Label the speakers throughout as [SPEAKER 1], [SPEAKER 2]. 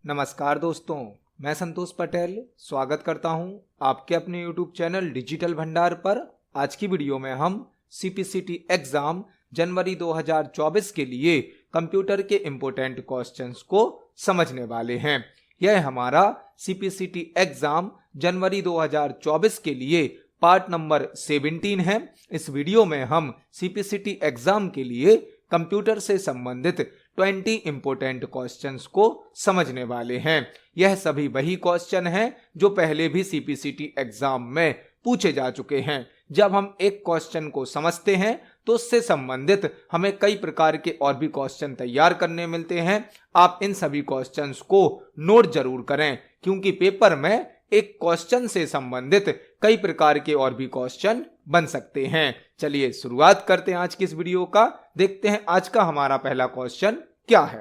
[SPEAKER 1] नमस्कार दोस्तों, मैं संतोष पटेल स्वागत करता हूं आपके अपने YouTube चैनल डिजिटल भंडार पर। आज की वीडियो में हम CPCT एग्जाम जनवरी 2024 के लिए कंप्यूटर के इम्पोर्टेंट क्वेश्चंस को समझने वाले हैं। यह हमारा CPCT एग्जाम जनवरी 2024 के लिए पार्ट नंबर 17 है। इस वीडियो में हम CPCT एग्जाम के लिए कंप्यूटर से संबंधित 20 इंपोर्टेंट क्वेश्चंस को समझने वाले हैं। यह सभी वही क्वेश्चन हैं जो पहले भी CPCT एग्जाम में पूछे जा चुके हैं। जब हम एक क्वेश्चन को समझते हैं तो उससे संबंधित हमें कई प्रकार के और भी क्वेश्चन तैयार करने मिलते हैं। आप इन सभी क्वेश्चंस को नोट जरूर करें, क्योंकि पेपर में एक क्वेश्चन से संबंधित कई प्रकार के और भी क्वेश्चन बन सकते हैं। चलिए शुरुआत करते हैं आज की इस वीडियो का। देखते हैं आज का हमारा पहला क्वेश्चन क्या है।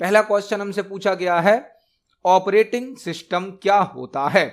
[SPEAKER 1] पहला क्वेश्चन हमसे पूछा गया है, ऑपरेटिंग सिस्टम क्या होता है।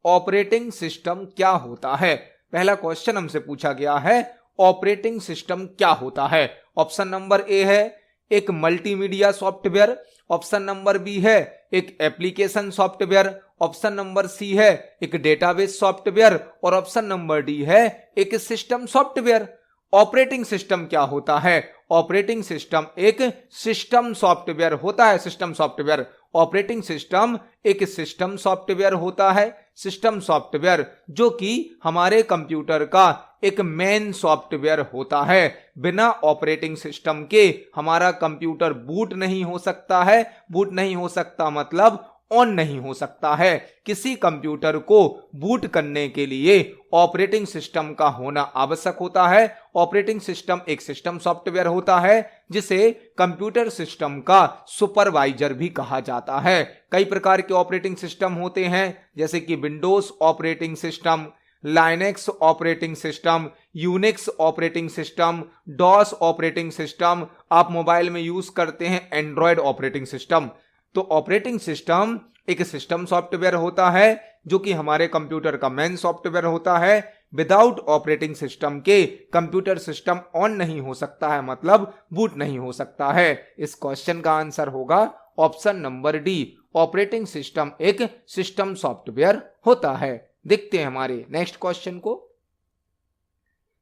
[SPEAKER 1] ऑपरेटिंग सिस्टम क्या होता है। पहला क्वेश्चन हमसे पूछा गया है, ऑपरेटिंग सिस्टम क्या होता है। ऑप्शन नंबर ए है एक multimedia software, option number B है एक application software, option number C है एक डेटाबेस सॉफ्टवेयर और ऑप्शन नंबर डी है एक सिस्टम सॉफ्टवेयर। ऑपरेटिंग सिस्टम क्या होता है। ऑपरेटिंग सिस्टम एक सिस्टम सॉफ्टवेयर होता है। सिस्टम सॉफ्टवेयर, ऑपरेटिंग सिस्टम एक सिस्टम सॉफ्टवेयर होता है। सिस्टम सॉफ्टवेयर जो कि हमारे कंप्यूटर का एक मेन सॉफ्टवेयर होता है। बिना ऑपरेटिंग सिस्टम के हमारा कंप्यूटर बूट नहीं हो सकता है। बूट नहीं हो सकता मतलब ऑन नहीं हो सकता है। किसी कंप्यूटर को बूट करने के लिए ऑपरेटिंग सिस्टम का होना आवश्यक होता है। ऑपरेटिंग सिस्टम एक सिस्टम सॉफ्टवेयर होता है जिसे कंप्यूटर सिस्टम का सुपरवाइजर भी कहा जाता है। कई प्रकार के ऑपरेटिंग सिस्टम होते हैं, जैसे कि Windows operating system, Linux operating system, Unix operating system, DOS operating system. आप मोबाइल में यूज करते हैं एंड्रॉयड ऑपरेटिंग सिस्टम। तो ऑपरेटिंग सिस्टम एक सिस्टम सॉफ्टवेयर होता है जो कि हमारे कंप्यूटर का मेन सॉफ्टवेयर होता है। विदाउट ऑपरेटिंग सिस्टम के कंप्यूटर सिस्टम ऑन नहीं हो सकता है, मतलब बूट नहीं हो सकता है। इस क्वेश्चन का आंसर होगा option number D, operating system एक सिस्टम सॉफ्टवेयर होता है। देखते हैं हमारे नेक्स्ट क्वेश्चन को।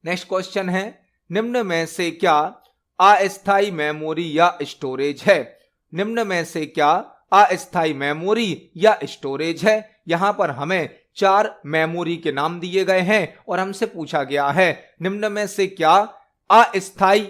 [SPEAKER 1] नेक्स्ट क्वेश्चन है, निम्न में से क्या अस्थायी मेमोरी या स्टोरेज है। निम्न में से क्या अस्थायी मेमोरी या स्टोरेज है। यहां पर हमें 4 मेमोरी के नाम दिए गए हैं और हमसे पूछा गया है निम्न में से क्या अस्थायी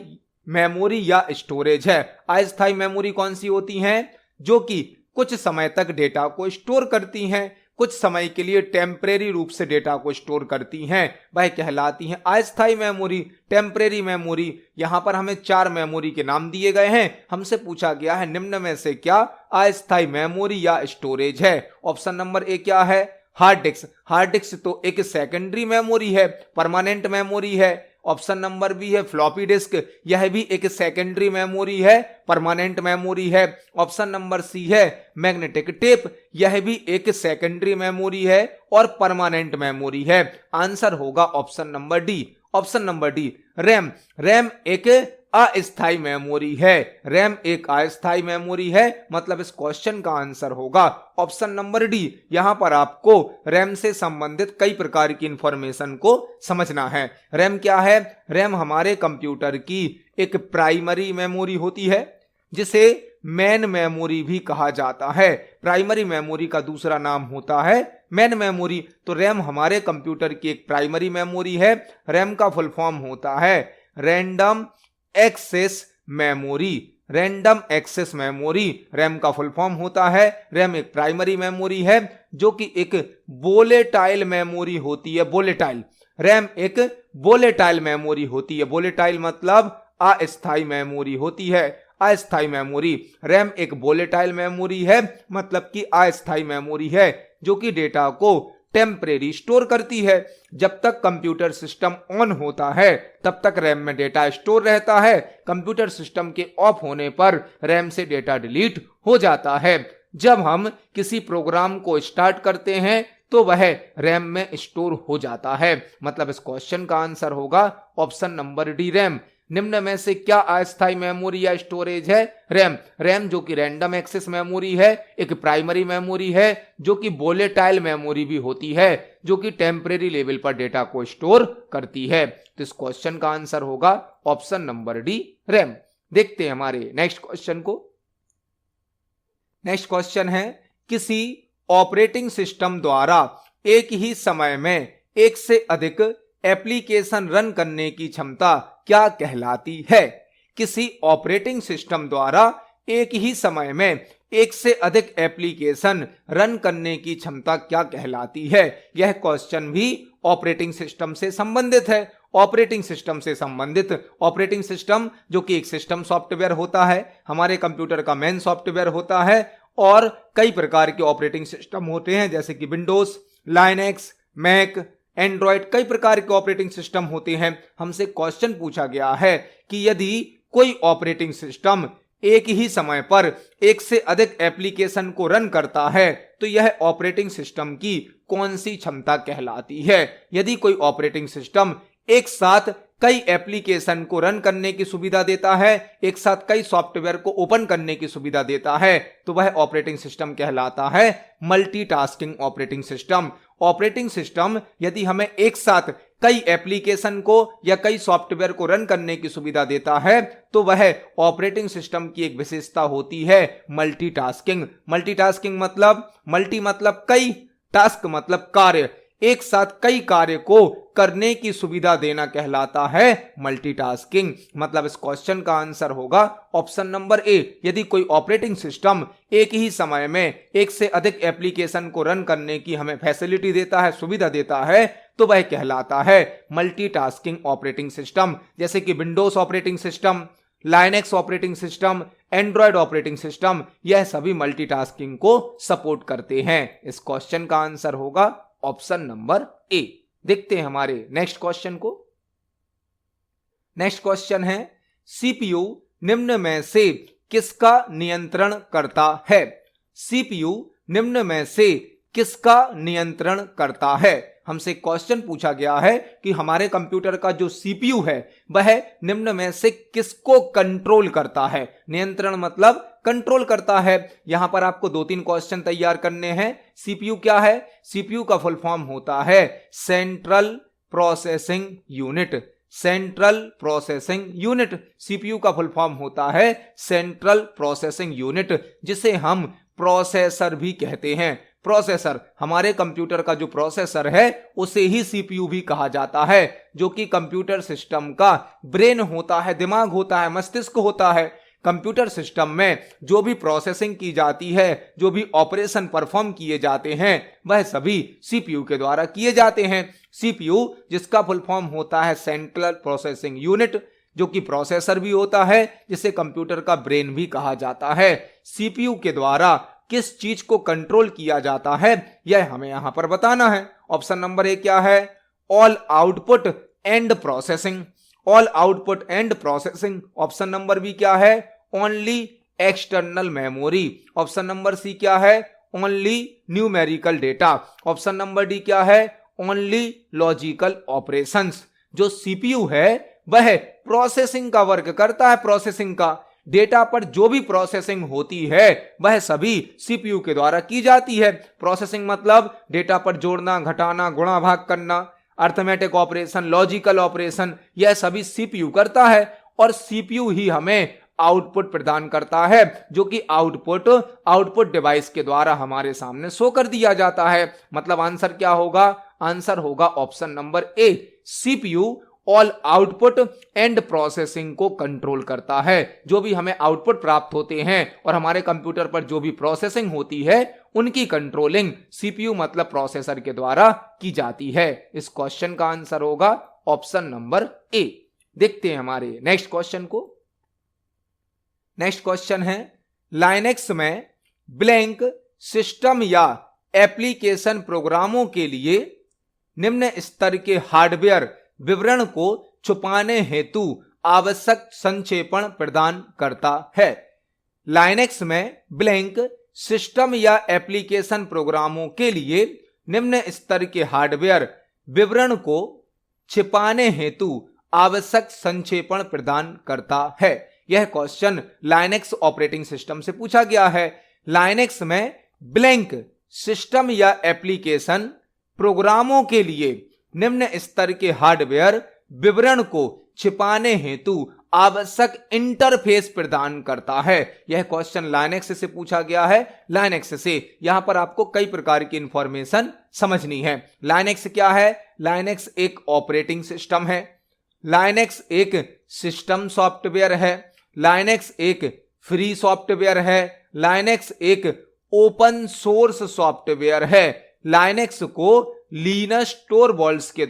[SPEAKER 1] मेमोरी या स्टोरेज है। अस्थायी मेमोरी कौन सी होती हैं, जो कि कुछ समय तक डेटा को स्टोर करती हैं, कुछ समय के लिए टेम्परेरी रूप से डेटा को स्टोर करती हैं, वह कहलाती हैं अस्थायी मेमोरी, टेम्परेरी मेमोरी। यहां पर हमें 4 मेमोरी के नाम दिए गए हैं। हमसे पूछा गया है निम्न में से क्या अस्थायी मेमोरी या स्टोरेज है। ऑप्शन नंबर ए क्या है, हार्ड डिस्क। हार्ड डिस्क तो एक सेकेंडरी मेमोरी है, परमानेंट मेमोरी है। ऑप्शन नंबर बी है फ्लॉपी डिस्क, यह भी एक सेकेंडरी मेमोरी है, परमानेंट मेमोरी है। ऑप्शन नंबर सी है मैग्नेटिक टेप, यह भी एक सेकेंडरी मेमोरी है और परमानेंट मेमोरी है। आंसर होगा option number D. Option number D RAM. RAM एक अस्थायी मेमोरी है। रैम एक अस्थायी मेमोरी है, मतलब इस क्वेश्चन का आंसर होगा ऑप्शन नंबर डी। यहां पर आपको रैम से संबंधित कई प्रकार की इंफॉर्मेशन को समझना है। रैम क्या है। रैम हमारे कंप्यूटर की एक प्राइमरी मेमोरी होती है, जिसे मेन मेमोरी भी कहा जाता है। प्राइमरी मेमोरी का दूसरा नाम होता है मेन मेमोरी। तो रैम हमारे कंप्यूटर की एक प्राइमरी मेमोरी है। रैम का फुल फॉर्म होता है random access memory. Random access memory RAM का फुल फॉर्म होता है। रैम एक प्राइमरी मेमोरी है जो कि एक वोलेटाइल मेमोरी होती है। वोलेटाइल, रैम एक वोलेटाइल मेमोरी होती है। वोलेटाइल मतलब अस्थायी मेमोरी होती है। अस्थायी मेमोरी, रैम एक वोलेटाइल मेमोरी है, मतलब कि अस्थायी मेमोरी है जो कि डेटा को टेम्परेरी स्टोर करती है। जब तक कंप्यूटर सिस्टम ऑन होता है तब तक रैम में डेटा स्टोर रहता है। कंप्यूटर सिस्टम के ऑफ होने पर रैम से डेटा डिलीट हो जाता है। जब हम किसी प्रोग्राम को स्टार्ट करते हैं तो वह रैम में स्टोर हो जाता है, मतलब इस क्वेश्चन का आंसर होगा ऑप्शन नंबर डी रैम। निम्न में से क्या अस्थायी मेमोरी या स्टोरेज है? रैम। रैम जो कि रैंडम एक्सेस मेमोरी है, एक प्राइमरी मेमोरी है जो कि वोलेटाइल मेमोरी भी होती है, जो कि टेम्परेरी लेवल पर डेटा को स्टोर करती है। तो इस क्वेश्चन का आंसर होगा ऑप्शन नंबर डी, रैम। देखते हैं हमारे नेक्स्ट क्वेश्चन को। नेक्स्ट क्वेश्चन है, किसी ऑपरेटिंग सिस्टम द्वारा एक ही समय में एक से अधिक एप्लीकेशन रन करने की क्षमता क्या कहलाती है? किसी ऑपरेटिंग सिस्टम द्वारा एक ही समय में एक से अधिक एप्लीकेशन रन करने की क्षमता क्या कहलाती है? यह क्वेश्चन भी ऑपरेटिंग सिस्टम से संबंधित है। ऑपरेटिंग सिस्टम से संबंधित ऑपरेटिंग सिस्टम जो कि एक सिस्टम सॉफ्टवेयर होता है, हमारे कंप्यूटर का मेन सॉफ्टवेयर होता है, और कई प्रकार के ऑपरेटिंग सिस्टम होते हैं जैसे कि विंडोज, लाइनेक्स, मैक, एंड्रॉयड, कई प्रकार के ऑपरेटिंग सिस्टम होते हैं। हमसे क्वेश्चन पूछा गया है कि यदि कोई ऑपरेटिंग सिस्टम एक ही समय पर एक से अधिक एप्लीकेशन को रन करता है तो यह ऑपरेटिंग सिस्टम की कौन सी क्षमता कहलाती है? यदि कोई ऑपरेटिंग सिस्टम एक साथ कई एप्लीकेशन को रन करने की सुविधा देता है, एक साथ कई सॉफ्टवेयर को ओपन करने की सुविधा देता है, तो वह ऑपरेटिंग सिस्टम कहलाता है multitasking operating system. Operating system यदि हमें एक साथ कई एप्लीकेशन को या कई सॉफ्टवेयर को रन करने की सुविधा देता है तो वह ऑपरेटिंग सिस्टम की एक विशेषता होती है मल्टीटास्किंग। मल्टीटास्किंग मतलब मल्टी मतलब कई, टास्क मतलब कार्य, एक साथ कई कार्य को करने की सुविधा देना कहलाता है मल्टीटास्किंग। मतलब इस क्वेश्चन का आंसर होगा ऑप्शन नंबर ए। यदि कोई ऑपरेटिंग सिस्टम एक ही समय में एक से अधिक एप्लीकेशन को रन करने की हमें फैसिलिटी देता है, सुविधा देता है, तो वह कहलाता है मल्टीटास्किंग ऑपरेटिंग सिस्टम। जैसे कि Windows operating system, Linux operating system, Android operating system, यह सभी मल्टीटास्किंग को सपोर्ट करते हैं। इस क्वेश्चन का आंसर होगा ऑप्शन नंबर ए। देखते हैं हमारे नेक्स्ट क्वेश्चन को। नेक्स्ट क्वेश्चन है, सीपीयू निम्न में से किसका नियंत्रण करता है? सीपीयू निम्न में से किसका नियंत्रण करता है? हमसे क्वेश्चन पूछा गया है कि हमारे कंप्यूटर का जो सीपीयू है वह निम्न में से किसको कंट्रोल करता है? नियंत्रण मतलब कंट्रोल करता है। यहां पर आपको 2-3 क्वेश्चन तैयार करने हैं। सीपीयू क्या है? सीपीयू का फुल फॉर्म होता है central processing unit. Central processing unit, CPU का फुल फॉर्म होता है सेंट्रल प्रोसेसिंग यूनिट, जिसे हम प्रोसेसर भी कहते हैं। प्रोसेसर, हमारे कंप्यूटर का जो प्रोसेसर है उसे ही सीपीयू भी कहा जाता है, जो कि कंप्यूटर सिस्टम का ब्रेन होता है, दिमाग होता है, मस्तिष्क होता है। कंप्यूटर सिस्टम में जो भी प्रोसेसिंग की जाती है, जो भी ऑपरेशन परफॉर्म किए जाते हैं, वह सभी सीपीयू के द्वारा किए जाते हैं। सीपीयू जिसका फुल फॉर्म होता है सेंट्रल प्रोसेसिंग यूनिट, जो कि प्रोसेसर भी होता है, जिसे कंप्यूटर का ब्रेन भी कहा जाता है। सीपीयू के द्वारा किस चीज को कंट्रोल किया जाता है यह हमें यहां पर बताना है। ऑप्शन नंबर ए क्या है? All output and processing. All output and processing. Option number B क्या है? Only external memory. Option number C क्या है? Only numerical data. Option number D क्या है? Only logical operations. जो सीपीयू है वह प्रोसेसिंग का वर्क करता है, प्रोसेसिंग का। डेटा पर जो भी प्रोसेसिंग होती है वह सभी सीपीयू के द्वारा की जाती है। प्रोसेसिंग मतलब डेटा पर जोड़ना, घटाना, गुणा भाग करना, अर्थमेटिक ऑपरेशन, लॉजिकल ऑपरेशन, यह सभी सीपीयू करता है। और सीपीयू ही हमें आउटपुट प्रदान करता है, जो कि आउटपुट डिवाइस के द्वारा हमारे सामने शो कर दिया जाता है। मतलब आंसर क्या होगा? आंसर होगा option number A. CPU all output and processing को कंट्रोल करता है। जो भी हमें आउटपुट प्राप्त होते हैं और हमारे कंप्यूटर पर जो भी प्रोसेसिंग होती है उनकी कंट्रोलिंग सीपीयू मतलब प्रोसेसर के द्वारा की जाती है। इस क्वेश्चन का आंसर होगा ऑप्शन नंबर ए। देखते हैं हमारे नेक्स्ट क्वेश्चन को। नेक्स्ट क्वेश्चन है, लाइनेक्स में ब्लैंक सिस्टम या एप्लीकेशन प्रोग्रामों के लिए निम्न स्तर के हार्डवेयर विवरण को छुपाने हेतु आवश्यक संक्षेपण प्रदान करता है। लाइनेक्स में ब्लैंक सिस्टम या एप्लीकेशन प्रोग्रामों के लिए निम्न स्तर के हार्डवेयर विवरण को छिपाने हेतु आवश्यक संक्षेपण प्रदान करता है। यह क्वेश्चन लाइनेक्स ऑपरेटिंग सिस्टम से पूछा गया है। लाइनेक्स में ब्लैंक सिस्टम या एप्लीकेशन प्रोग्रामों के लिए निम्न स्तर के हार्डवेयर विवरण को छिपाने हेतु आवश्यक इंटरफेस प्रदान करता है। यह क्वेश्चन लाइनेक्स से पूछा गया है। लाइनेक्स से यहां पर आपको कई प्रकार की इंफॉर्मेशन समझनी है। लाइनेक्स क्या है? लाइनेक्स एक ऑपरेटिंग सिस्टम है, लाइनेक्स एक सिस्टम सॉफ्टवेयर है, लाइनेक्स एक फ्री सॉफ्टवेयर है, लाइनेक्स एक ओपन सोर्स सॉफ्टवेयर है। लाइनेक्स को लिनस टोरवाल्ड्स के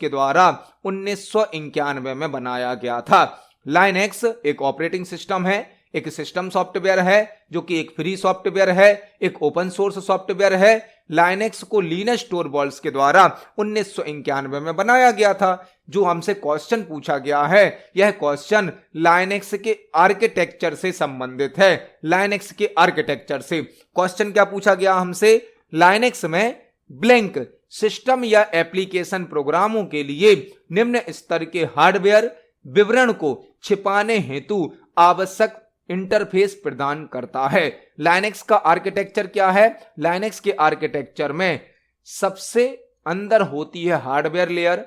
[SPEAKER 1] द्वारा 1991 में बनाया गया था। लाइनेक्स एक ऑपरेटिंग सिस्टम है, एक सिस्टम सॉफ्टवेयर है जो कि एक फ्री सॉफ्टवेयर है, एक ओपन सोर्स सॉफ्टवेयर है। लाइनेक्स को लिनस टोरवाल्ड्स के द्वारा 1991 में बनाया गया था। जो हमसे क्वेश्चन पूछा गया है, यह क्वेश्चन लाइनेक्स के आर्किटेक्चर से संबंधित है। लाइनेक्स के आर्किटेक्चर से क्वेश्चन क्या पूछा गया हमसे? लाइनेक्स में ब्लैंक सिस्टम या एप्लीकेशन प्रोग्रामों के लिए निम्न स्तर के हार्डवेयर विवरण को छिपाने हेतु आवश्यक इंटरफेस प्रदान करता है। लाइनेक्स का आर्किटेक्चर क्या है? लाइनेक्स के आर्किटेक्चर में सबसे अंदर होती है हार्डवेयर लेयर,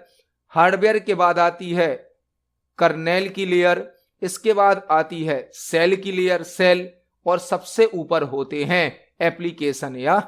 [SPEAKER 1] हार्डवेयर के बाद आती है कर्नेल की लेयर, इसके बाद आती है सेल की लेयर, सेल, और सबसे ऊपर होते हैं एप्लीकेशन या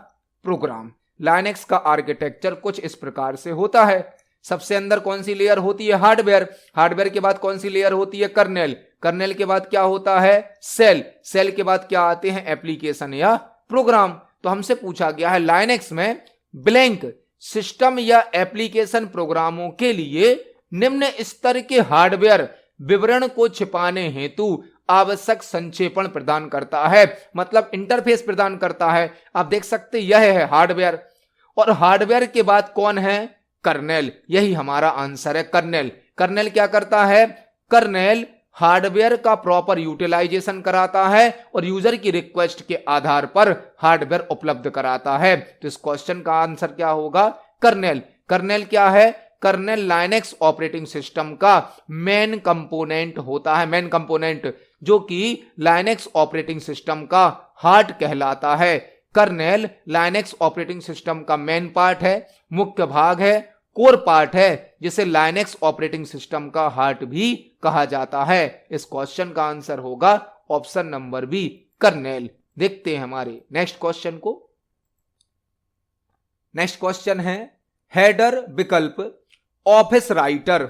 [SPEAKER 1] प्रोग्राम। लाइनेक्स का आर्किटेक्चर कुछ इस प्रकार से होता है। सबसे अंदर कौन सी लेयर होती है? हार्डवेयर। हार्डवेयर के बाद कौन सी लेयर होती है? कर्नेल। कर्नेल के बाद क्या होता है? सेल। सेल के बाद क्या आते हैं? एप्लीकेशन या प्रोग्राम। तो हमसे पूछा गया है लाइनेक्स में ब्लैंक सिस्टम या एप्लीकेशन प्रोग्रामों के लिए निम्न स्तर के हार्डवेयर विवरण को छिपाने हेतु आवश्यक संक्षेपण प्रदान करता है, मतलब इंटरफेस प्रदान करता है। आप देख सकते यह है हार्डवेयर, और हार्डवेयर के बाद कौन है? कर्नेल। यही हमारा आंसर है, कर्नेल। कर्नेल क्या करता है? कर्नेल हार्डवेयर का प्रॉपर यूटिलाइजेशन कराता है और यूजर की रिक्वेस्ट के आधार पर हार्डवेयर उपलब्ध कराता है। तो इस क्वेश्चन का आंसर क्या होगा? कर्नेल। कर्नेल क्या है? कर्नेल लाइनेक्स ऑपरेटिंग सिस्टम का मेन कंपोनेंट होता है, मेन कंपोनेंट, जो कि लाइनेक्स ऑपरेटिंग सिस्टम का हार्ट कहलाता है। कर्नेल लाइनेक्स ऑपरेटिंग सिस्टम का मेन पार्ट है, मुख्य भाग है, कोर पार्ट है, जिसे लाइनेक्स ऑपरेटिंग सिस्टम का हार्ट भी कहा जाता है। इस क्वेश्चन का आंसर होगा ऑप्शन नंबर बी, कर्नेल। देखते हैं हमारे नेक्स्ट क्वेश्चन को। नेक्स्ट क्वेश्चन है हेडर विकल्प office writer,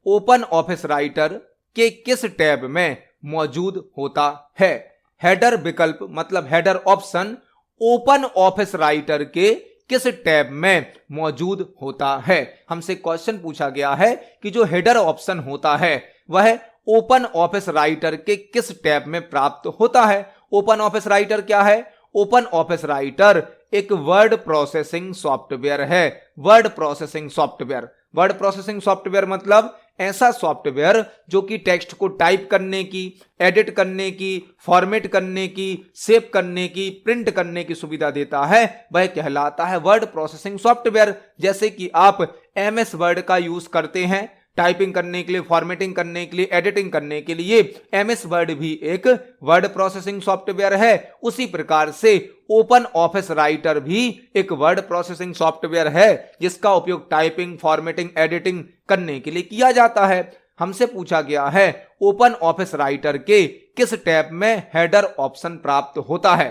[SPEAKER 1] open Office writer के किस टैब में मौजूद होता है? हेडर विकल्प मतलब header option Open Office writer के किस टैब में मौजूद होता है? हमसे क्वेश्चन पूछा गया है कि जो हेडर ऑप्शन होता है वह ओपन ऑफिस राइटर के किस टैब में प्राप्त होता है। ओपन ऑफिस राइटर क्या है? ओपन ऑफिस राइटर एक वर्ड प्रोसेसिंग सॉफ्टवेयर है। Word processing software, word processing software मतलब ऐसा सॉफ्टवेयर जो कि टेक्स्ट को टाइप करने की, एडिट करने की, फॉर्मेट करने की, सेव करने की, प्रिंट करने की सुविधा देता है, वह कहलाता है वर्ड प्रोसेसिंग सॉफ्टवेयर। जैसे कि आप MS वर्ड का यूज करते हैं टाइपिंग करने के लिए, फॉर्मेटिंग करने के लिए, एडिटिंग करने के लिए, MS वर्ड भी एक वर्ड प्रोसेसिंग सॉफ्टवेयर है। उसी प्रकार से ओपन ऑफिस राइटर भी एक वर्ड प्रोसेसिंग सॉफ्टवेयर है जिसका उपयोग टाइपिंग, फॉर्मेटिंग, एडिटिंग करने के लिए किया जाता है। हमसे पूछा गया है ओपन ऑफिस राइटर के किस टैब में हेडर ऑप्शन प्राप्त होता है।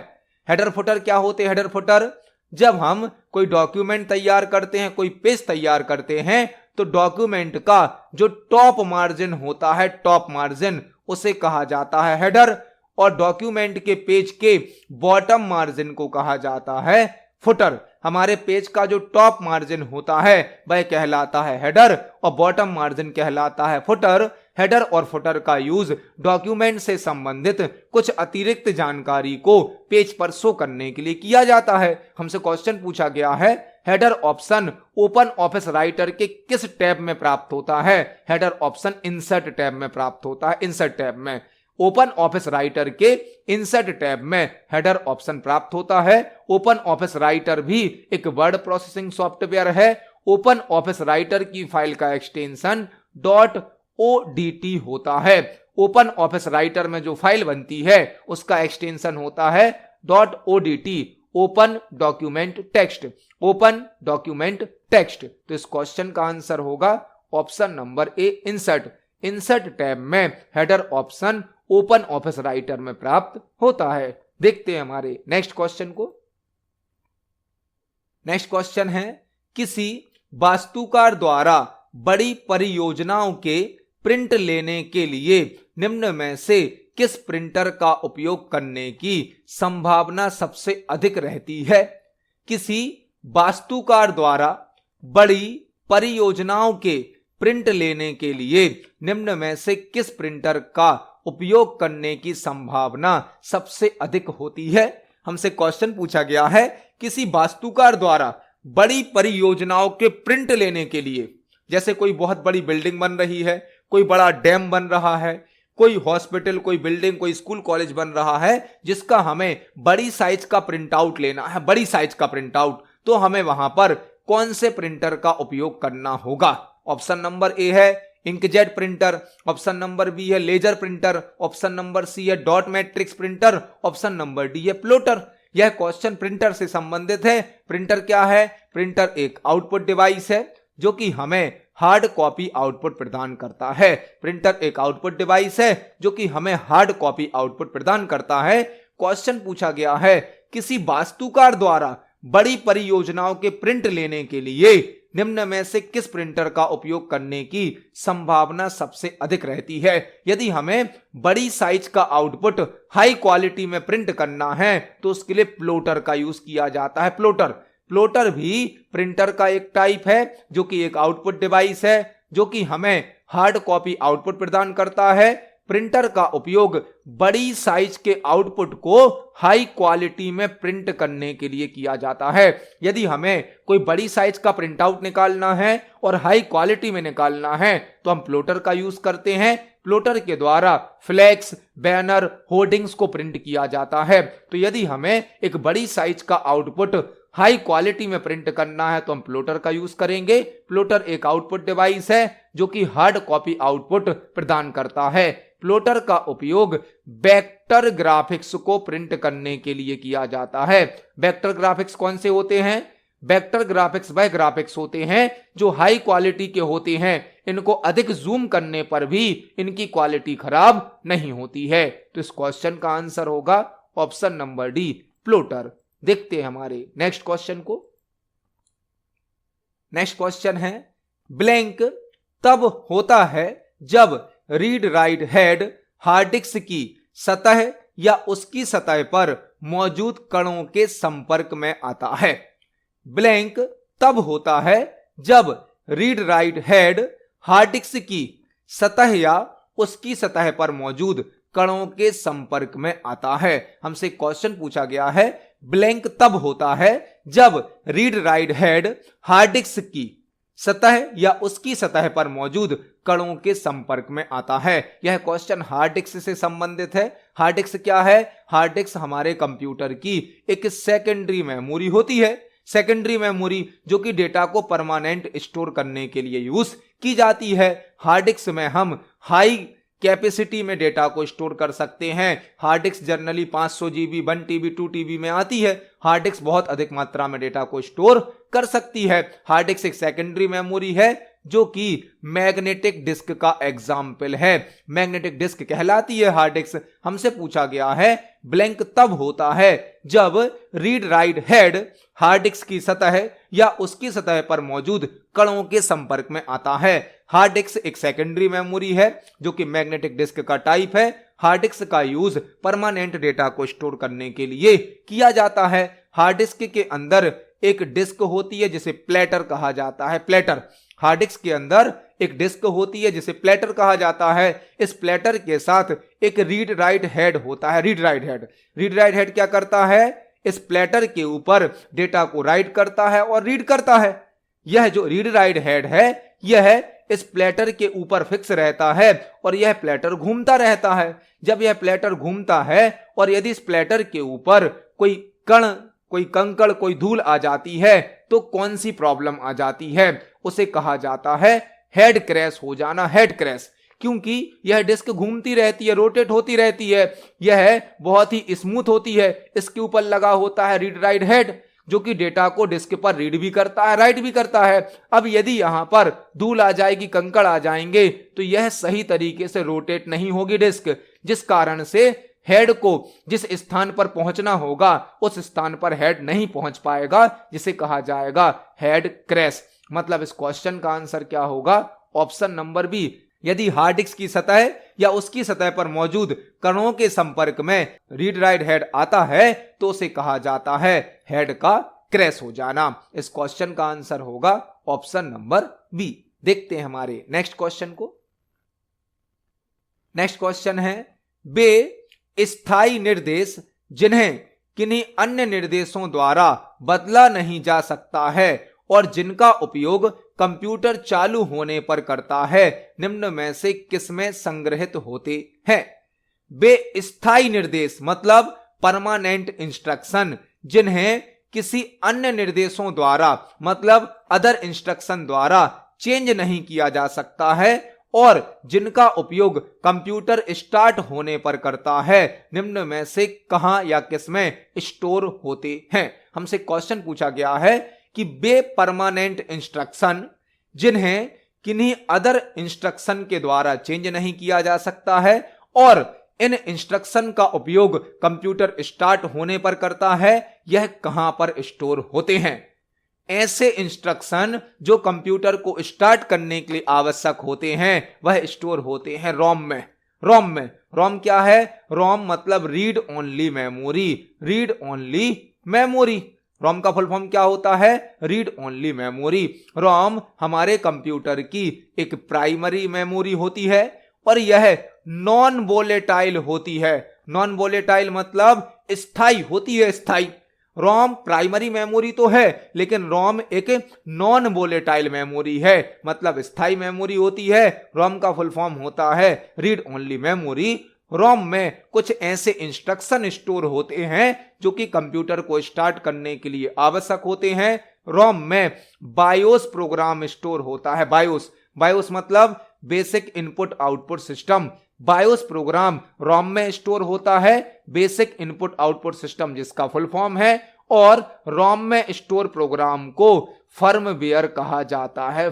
[SPEAKER 1] हेडर फुटर क्या होते हैं? हेडर फुटर जब हम कोई डॉक्यूमेंट तैयार करते हैं, कोई पेज तैयार करते हैं, तो डॉक्यूमेंट का जो टॉप मार्जिन होता है, टॉप मार्जिन, उसे कहा जाता है हेडर, और डॉक्यूमेंट के पेज के बॉटम मार्जिन को कहा जाता है फुटर। हमारे पेज का जो टॉप मार्जिन होता है वह कहलाता है हेडर और बॉटम मार्जिन कहलाता है फुटर। हेडर और फुटर का यूज डॉक्यूमेंट से संबंधित कुछ अतिरिक्त जानकारी को पेज पर शो करने के लिए किया जाता है। हमसे क्वेश्चन पूछा गया है header option Open Office writer के किस टैब में प्राप्त होता है? हेडर ऑप्शन इंसर्ट टैब में प्राप्त होता है, इंसर्ट टैब में। ओपन ऑफिस राइटर के इंसर्ट टैब में हेडर ऑप्शन प्राप्त होता है। ओपन ऑफिस राइटर भी एक वर्ड प्रोसेसिंग सॉफ्टवेयर है। ओपन ऑफिस राइटर की फाइल का एक्सटेंशन .odt होता है। ओपन ऑफिस राइटर में जो फाइल बनती है उसका एक्सटेंशन होता है .odt, open document text, open document text. तो इस क्वेश्चन का आंसर होगा option number A, insert. Insert tab में header option Open Office Writer में प्राप्त होता है। देखते हैं हमारे नेक्स्ट क्वेश्चन को। नेक्स्ट क्वेश्चन है, किसी वास्तुकार द्वारा बड़ी परियोजनाओं के प्रिंट लेने के लिए निम्न में से किस प्रिंटर का उपयोग करने की संभावना सबसे अधिक रहती है? किसी वास्तुकार द्वारा बड़ी परियोजनाओं के प्रिंट लेने के लिए निम्न में से किस प्रिंटर का उपयोग करने की संभावना सबसे अधिक होती है? हमसे क्वेश्चन पूछा गया है, किसी वास्तुकार द्वारा बड़ी परियोजनाओं के प्रिंट लेने के लिए, जैसे कोई बहुत बड़ी बिल्डिंग बन रही है, कोई बड़ा डैम बन रहा है, कोई हॉस्पिटल, कोई बिल्डिंग, कोई स्कूल कॉलेज बन रहा है, जिसका हमें बड़ी साइज का प्रिंट आउट लेना है, बड़ी साइज का प्रिंट आउट, तो हमें वहां पर कौन से प्रिंटर का उपयोग करना होगा? ऑप्शन नंबर ए है inkjet printer, option number B है laser printer, option number C है dot matrix printer, option number D है प्लोटर। यह क्वेश्चन प्रिंटर से संबंधित है। प्रिंटर क्या है? प्रिंटर एक आउटपुट डिवाइस है जो कि हमें हार्ड कॉपी आउटपुट प्रदान करता है। प्रिंटर एक आउटपुट डिवाइस है जो कि हमें हार्ड कॉपी आउटपुट प्रदान करता है। क्वेश्चन पूछा गया है, किसी वास्तुकार द्वारा बड़ी परियोजनाओं के प्रिंट लेने के लिए निम्न में से किस प्रिंटर का उपयोग करने की संभावना सबसे अधिक रहती है? यदि हमें बड़ी साइज का आउटपुट हाई क्वालिटी में प्रिंट करना है तो उसके लिए प्लोटर का यूज किया जाता है। प्लोटर भी प्रिंटर का एक टाइप है जो कि एक आउटपुट डिवाइस है जो कि हमें हार्ड कॉपी आउटपुट प्रदान करता है। प्रिंटर का उपयोग बड़ी साइज के आउटपुट को हाई क्वालिटी में प्रिंट करने के लिए किया जाता है। यदि हमें कोई बड़ी साइज का प्रिंट आउट निकालना है और हाई क्वालिटी में निकालना है तो हम प्लोटर का यूज करते हैं। प्लोटर के द्वारा फ्लैक्स, बैनर, होर्डिंग्स को प्रिंट किया जाता है। तो यदि हमें एक बड़ी साइज का आउटपुट हाई क्वालिटी में प्रिंट करना है तो हम प्लोटर का यूज करेंगे। प्लोटर एक आउटपुट डिवाइस है जो कि हार्ड कॉपी आउटपुट प्रदान करता है। प्लोटर का उपयोग वेक्टर ग्राफिक्स को प्रिंट करने के लिए किया जाता है। वेक्टर ग्राफिक्स कौन से होते हैं? वेक्टर ग्राफिक्स वह ग्राफिक्स होते हैं जो हाई क्वालिटी के होते हैं। इनको अधिक जूम करने पर भी इनकी क्वालिटी खराब नहीं होती है। तो इस क्वेश्चन का आंसर होगा ऑप्शन नंबर डी, प्लोटर। देखते हैं हमारे नेक्स्ट क्वेश्चन को। नेक्स्ट क्वेश्चन है, ब्लैंक तब होता है जब read write head hard disk की सतह या उसकी सतह पर मौजूद कणों के संपर्क में आता है। ब्लैंक तब होता है जब read write head hard disk की सतह या उसकी सतह पर मौजूद कणों के संपर्क में आता है। हमसे क्वेश्चन पूछा गया है, ब्लैंक तब होता है जब read write head hard disk की सतह या उसकी सतह पर मौजूद कणों के संपर्क में आता है। यह क्वेश्चन हार्ड डिस्क से संबंधित है। हार्ड डिस्क क्या है? हार्ड डिस्क हमारे कंप्यूटर की एक सेकेंडरी मेमोरी होती है। सेकेंडरी मेमोरी जो कि डेटा को परमानेंट स्टोर करने के लिए यूज की जाती है। हार्ड डिस्क में हम हाई कैपेसिटी में डेटा को स्टोर कर सकते हैं। Hard disk generally 500 GB, 1 TB, 2 TB में आती है। हार्ड डिस्क बहुत अधिक मात्रा में डेटा को स्टोर कर सकती है। हार्ड डिस्क एक सेकेंडरी मेमोरी है जो कि मैग्नेटिक डिस्क का एग्जाम्पल है। मैग्नेटिक डिस्क कहलाती है हार्ड डिस्क। हमसे पूछा गया है, ब्लैंक तब होता है जब read write head hard disk की सतह या उसकी सतह पर मौजूद कणों के संपर्क में आता है। हार्ड डिस्क एक सेकेंडरी मेमोरी है जो कि मैग्नेटिक डिस्क का टाइप है। हार्ड डिस्क का यूज परमानेंट डेटा को स्टोर करने के लिए किया जाता है। हार्ड डिस्क के अंदर एक डिस्क होती है जिसे प्लेटर कहा जाता है। प्लेटर, हार्ड डिस्क के अंदर एक डिस्क होती है जिसे प्लेटर कहा जाता है। इस प्लेटर के साथ एक रीड राइट हेड होता है। रीड राइट हेड क्या करता है? इस प्लेटर के ऊपर डेटा को राइट करता है और रीड करता है। यह जो रीड राइट हेड है यह इस प्लेटर के ऊपर फिक्स रहता है और यह प्लेटर घूमता रहता है। जब यह प्लेटर घूमता है और यदि इस प्लेटर के ऊपर कोई कण कोई कंकड़ कोई धूल आ जाती है तो कौन सी प्रॉब्लम आ जाती है, उसे कहा जाता है हेड क्रैश हो जाना, हेड क्रैश। क्योंकि यह डिस्क घूमती रहती है, रोटेट होती रहती है, यह बहुत ही स्मूथ होती है, इसके ऊपर लगा होता है रीड राइट हेड जो कि डेटा को डिस्क पर रीड भी करता है, राइट भी करता है। अब यदि यहां पर धूल आ जाएगी, कंकड़ आ जाएंगे तो यह सही तरीके से रोटेट नहीं होगी डिस्क, जिस कारण से हेड को जिस स्थान पर पहुंचना होगा उस स्थान पर हेड नहीं पहुंच पाएगा, जिसे कहा जाएगा हेड क्रैश। मतलब इस क्वेश्चन का आंसर क्या होगा, ऑप्शन नंबर बी। यदि हार्ड डिस्क की सतह या उसकी सतह पर मौजूद कणों के संपर्क में रीड राइट हेड आता है तो उसे कहा जाता है हेड का क्रैश हो जाना। इस क्वेश्चन का आंसर होगा ऑप्शन नंबर बी। देखते हैं हमारे नेक्स्ट क्वेश्चन को। नेक्स्ट क्वेश्चन है, वे स्थायी निर्देश जिन्हें किन्हीं अन्य निर्देशों द्वारा बदला नहीं जा सकता है और जिनका उपयोग कंप्यूटर चालू होने पर करता है, निम्न में से किसमें संग्रहित होते हैं। वे स्थायी निर्देश मतलब परमानेंट इंस्ट्रक्शन जिन्हें किसी अन्य निर्देशों द्वारा मतलब अदर इंस्ट्रक्शन द्वारा चेंज नहीं किया जा सकता है और जिनका उपयोग कंप्यूटर स्टार्ट होने पर करता है, निम्न में से कहां या किसमें स्टोर होते हैं। हमसे क्वेश्चन पूछा गया है कि वे परमानेंट इंस्ट्रक्शन जिन्हें किन्हीं अदर इंस्ट्रक्शन के द्वारा चेंज नहीं किया जा सकता है और इन इंस्ट्रक्शन का उपयोग कंप्यूटर स्टार्ट होने पर करता है, यह कहां पर स्टोर होते हैं। ऐसे इंस्ट्रक्शन जो कंप्यूटर को स्टार्ट करने के लिए आवश्यक होते हैं वह स्टोर होते हैं रोम में। रोम क्या है, रोम मतलब read only memory, read only memory. ROM का फुल फॉर्म क्या होता है, रीड ओनली मेमोरी। रोम हमारे कंप्यूटर की एक प्राइमरी मेमोरी होती है और यह नॉन वोलेटाइल होती है। नॉन वोलेटाइल मतलब स्थायी होती है, स्थायी। रोम प्राइमरी मेमोरी तो है लेकिन रोम एक नॉन वोलेटाइल मेमोरी है, मतलब स्थायी मेमोरी होती है। रोम का फुल फॉर्म होता है रीड ओनली मेमोरी। रोम में कुछ ऐसे इंस्ट्रक्शन स्टोर होते हैं जो कि कंप्यूटर को स्टार्ट करने के लिए आवश्यक होते हैं। रोम में बायोस प्रोग्राम स्टोर होता है। बायोस मतलब basic input output system. BIOS program ROM में स्टोर होता है, बेसिक इनपुट आउटपुट सिस्टम जिसका फुल फॉर्म है। और रोम में स्टोर प्रोग्राम को फर्मवेयर कहा जाता है।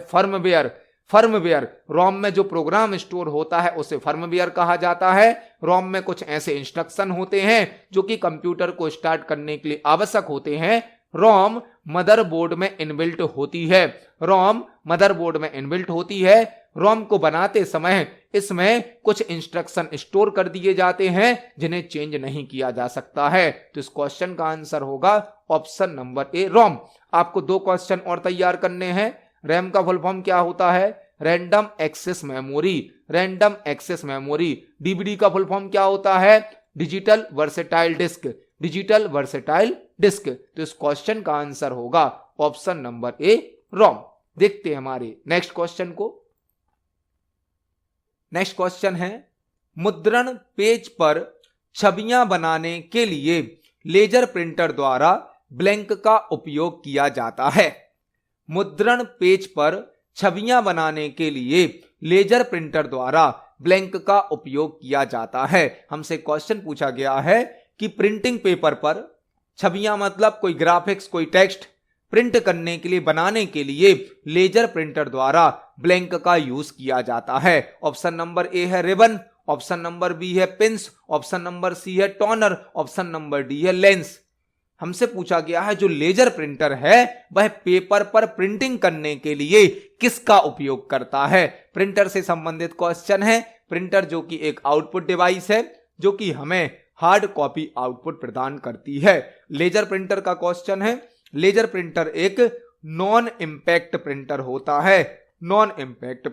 [SPEAKER 1] फर्मवेयर रोम में जो प्रोग्राम स्टोर होता है उसे फर्मवेयर कहा जाता है। रोम में कुछ ऐसे इंस्ट्रक्शन होते हैं जो कि कंप्यूटर को स्टार्ट करने के लिए आवश्यक होते हैं। रोम मदरबोर्ड में इनबिल्ट होती है। रोम को बनाते समय इसमें कुछ इंस्ट्रक्शन स्टोर कर दिए जाते हैं जिन्हें चेंज नहीं किया जा सकता है। तो इस क्वेश्चन का आंसर होगा ऑप्शन नंबर ए, रोम। आपको 2 क्वेश्चन और तैयार करने हैं। रैम का फुल फॉर्म क्या होता है, रैंडम एक्सेस मेमोरी। डीवीडी का फुल फॉर्म क्या होता है, डिजिटल वर्सेटाइल डिस्क। तो इस क्वेश्चन का आंसर होगा ऑप्शन नंबर ए, रोम। देखते हैं हमारे नेक्स्ट क्वेश्चन को। नेक्स्ट क्वेश्चन है, मुद्रण पेज पर छवियां बनाने के लिए लेजर प्रिंटर द्वारा ब्लैंक का उपयोग किया जाता है। मुद्रण पेज पर छवियां बनाने के लिए लेजर प्रिंटर द्वारा ब्लैंक का उपयोग किया जाता है। हमसे क्वेश्चन पूछा गया है कि प्रिंटिंग पेपर पर छवियां मतलब कोई ग्राफिक्स कोई टेक्स्ट प्रिंट करने के लिए बनाने के लिए लेजर प्रिंटर द्वारा ब्लैंक का यूज किया जाता है। ऑप्शन नंबर ए है रिबन, ऑप्शन नंबर बी है पिंस, ऑप्शन नंबर सी है टोनर, ऑप्शन नंबर डी है लेंस। हमसे पूछा गया है जो लेजर प्रिंटर है वह पेपर पर प्रिंटिंग करने के लिए किसका उपयोग करता है। प्रिंटर से संबंधित क्वेश्चन है। प्रिंटर जो कि एक आउटपुट डिवाइस है जो कि हमें हार्ड कॉपी आउटपुट प्रदान करती है। लेजर प्रिंटर का क्वेश्चन है। लेजर प्रिंटर एक नॉन इंपैक्ट प्रिंटर होता है। नॉन इंपैक्ट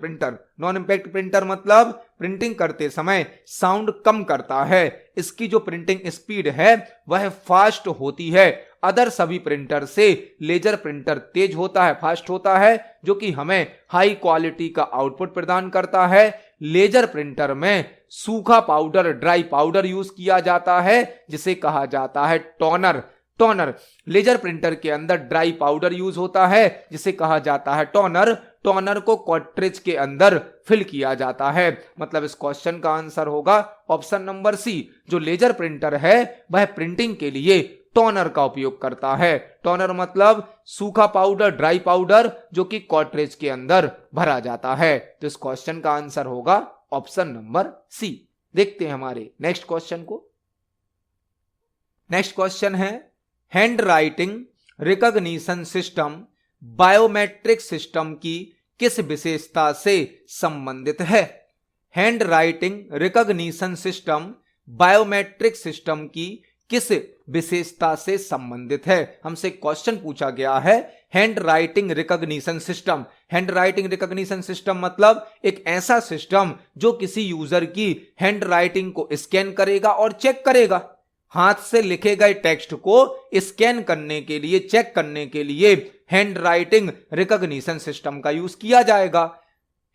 [SPEAKER 1] प्रिंटर मतलब प्रिंटिंग करते समय साउंड कम करता है। इसकी जो प्रिंटिंग स्पीड है वह फास्ट होती है। अदर सभी प्रिंटर से लेजर प्रिंटर तेज होता है, फास्ट होता है, जो कि हमें हाई क्वालिटी का आउटपुट प्रदान करता है। लेजर प्रिंटर में सूखा पाउडर ड्राई पाउडर यूज किया जाता है जिसे कहा जाता है टोनर। टोनर। लेजर प्रिंटर के अंदर ड्राई पाउडर यूज होता है जिसे कहा जाता है टोनर। टोनर को कार्ट्रिज के अंदर फिल किया जाता है। मतलब इस क्वेश्चन का आंसर होगा ऑप्शन नंबर सी। जो लेजर प्रिंटर है वह प्रिंटिंग के लिए टोनर का उपयोग करता है। टोनर मतलब सूखा पाउडर, ड्राई पाउडर, जो कि कार्ट्रिज के अंदर भरा जाता है। तो इस क्वेश्चन का आंसर होगा ऑप्शन नंबर सी। देखते हैं हमारे नेक्स्ट क्वेश्चन को। नेक्स्ट क्वेश्चन है hand writing recognition system biometric system की किस विशेषता से संबंधित है? Hand writing recognition system biometric system की किस विशेषता से संबंधित है? हमसे क्वेश्चन पूछा गया है hand writing recognition system. Hand writing recognition system मतलब एक ऐसा सिस्टम जो किसी यूजर की हैंड राइटिंग को स्कैन करेगा और चेक करेगा। हाथ से लिखे गए टेक्स्ट को स्कैन करने के लिए, चेक करने के लिए हैंड राइटिंग रिकॉग्निशन सिस्टम का यूज किया जाएगा।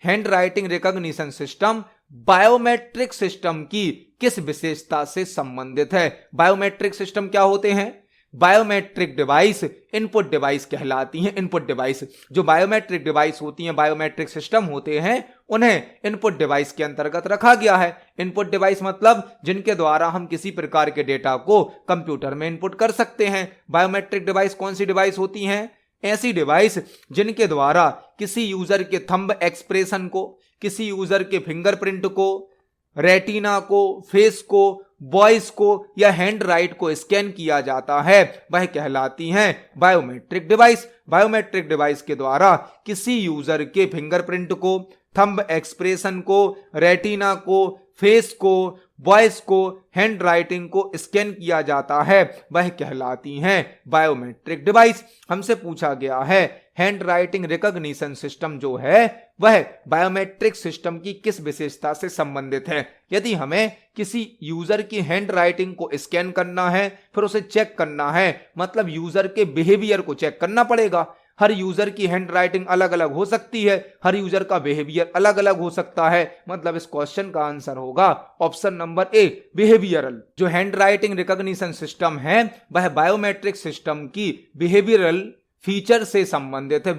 [SPEAKER 1] Hand writing recognition system biometric system की किस विशेषता से संबंधित है? बायोमेट्रिक सिस्टम क्या होते हैं? बायोमेट्रिक डिवाइस इनपुट डिवाइस कहलाती हैं। इनपुट डिवाइस, जो बायोमेट्रिक डिवाइस होती हैं, बायोमेट्रिक सिस्टम होते हैं, उन्हें इनपुट डिवाइस के अंतर्गत रखा गया है। इनपुट डिवाइस मतलब जिनके द्वारा हम किसी प्रकार के डेटा को कंप्यूटर में इनपुट कर सकते हैं। बायोमेट्रिक डिवाइस कौन सी डिवाइस होती हैं? ऐसी डिवाइस जिनके द्वारा किसी यूजर के थंब एक्सप्रेशन को, किसी यूजर के फिंगरप्रिंट को, रेटिना को, फेस को, वॉइस को या हैंड राइट को स्कैन किया जाता है, वह कहलाती हैं बायोमेट्रिक डिवाइस। बायोमेट्रिक डिवाइस के द्वारा किसी यूजर के फिंगरप्रिंट को, थंब एक्सप्रेशन को, रेटिना को, फेस को, वॉइस को, हैंड राइटिंग को स्कैन किया जाता है, वह कहलाती हैं बायोमेट्रिक डिवाइस। हमसे पूछा गया है हैंड राइटिंग रिकॉग्निशन सिस्टम जो है वह बायोमेट्रिक सिस्टम की किस विशेषता से संबंधित है? यदि हमें किसी यूजर की हैंड राइटिंग को स्कैन करना है, फिर उसे चेक करना है, मतलब यूजर के बिहेवियर को चेक करना पड़ेगा। हर यूजर की हैंड राइटिंग अलग अलग हो सकती है, हर यूजर का बिहेवियर अलग अलग हो सकता है। मतलब इस क्वेश्चन का आंसर होगा ऑप्शन नंबर ए, बिहेवियरल। जो हैंड राइटिंग रिकॉग्निशन सिस्टम है वह बायोमेट्रिक सिस्टम की बिहेवियरल फीचर से संबंधित है।